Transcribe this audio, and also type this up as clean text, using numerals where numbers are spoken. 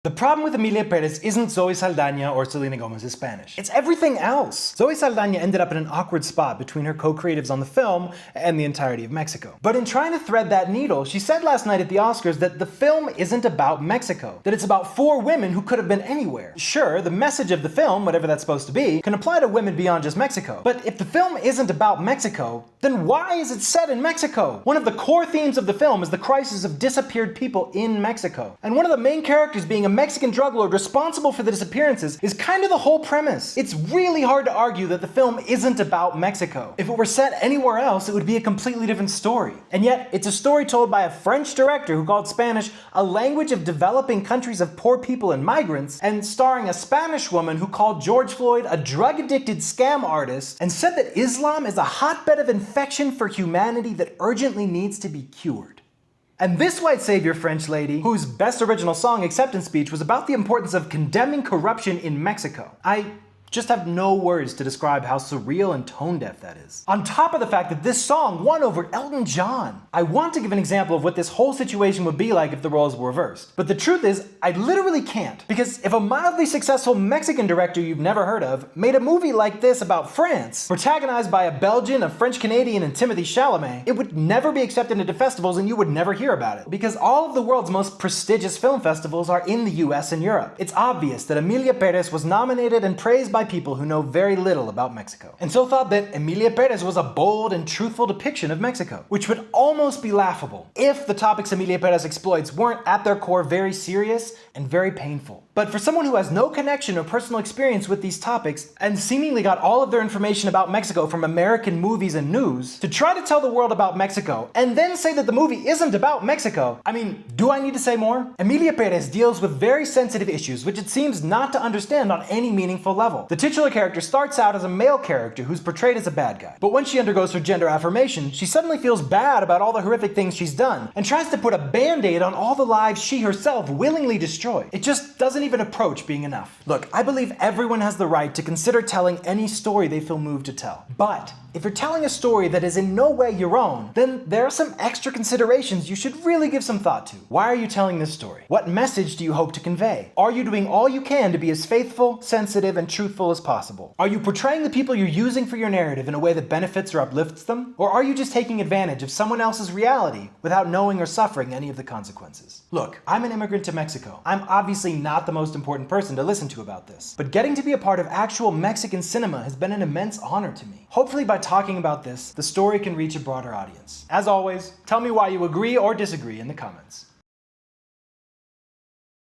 The problem with Emilia Perez isn't Zoe Saldana or Selena Gomez's Spanish. It's everything else. Zoe Saldana ended up in an awkward spot between her co-creatives on the film and the entirety of Mexico. But in trying to thread that needle, she said last night at the Oscars that the film isn't about Mexico, that it's about 4 women who could have been anywhere. Sure, the message of the film, whatever that's supposed to be, can apply to women beyond just Mexico. But if the film isn't about Mexico, then why is it set in Mexico? One of the core themes of the film is the crisis of disappeared people in Mexico. And one of the main characters being a Mexican drug lord responsible for the disappearances is kind of the whole premise. It's really hard to argue that the film isn't about Mexico. If it were set anywhere else, it would be a completely different story. And yet, it's a story told by a French director who called Spanish a language of developing countries of poor people and migrants, and starring a Spanish woman who called George Floyd a drug-addicted scam artist and said that Islam is a hotbed of infection for humanity that urgently needs to be cured. And this white savior French lady, whose best original song acceptance speech was about the importance of condemning corruption in Mexico. I just have no words to describe how surreal and tone-deaf that is. On top of the fact that this song won over Elton John. I want to give an example of what this whole situation would be like if the roles were reversed. But the truth is, I literally can't. Because if a mildly successful Mexican director you've never heard of made a movie like this about France, protagonized by a Belgian, a French-Canadian, and Timothée Chalamet, it would never be accepted into festivals and you would never hear about it. Because all of the world's most prestigious film festivals are in the US and Europe. It's obvious that Emilia Perez was nominated and praised by people who know very little about Mexico, and so thought that Emilia Perez was a bold and truthful depiction of Mexico, which would almost be laughable if the topics Emilia Perez exploits weren't at their core very serious and very painful. But for someone who has no connection or personal experience with these topics and seemingly got all of their information about Mexico from American movies and news, to try to tell the world about Mexico and then say that the movie isn't about Mexico, I mean, do I need to say more? Emilia Perez deals with very sensitive issues which it seems not to understand on any meaningful level. The titular character starts out as a male character who's portrayed as a bad guy. But when she undergoes her gender affirmation, she suddenly feels bad about all the horrific things she's done and tries to put a band-aid on all the lives she herself willingly destroyed. It just doesn't even approach being enough. Look, I believe everyone has the right to consider telling any story they feel moved to tell. But if you're telling a story that is in no way your own, then there are some extra considerations you should really give some thought to. Why are you telling this story? What message do you hope to convey? Are you doing all you can to be as faithful, sensitive, and truthful as possible? Are you portraying the people you're using for your narrative in a way that benefits or uplifts them? Or are you just taking advantage of someone else's reality without knowing or suffering any of the consequences? Look, I'm an immigrant to Mexico. I'm obviously not the most important person to listen to about this, but getting to be a part of actual Mexican cinema has been an immense honor to me. Hopefully by talking about this, the story can reach a broader audience. As always, tell me why you agree or disagree in the comments.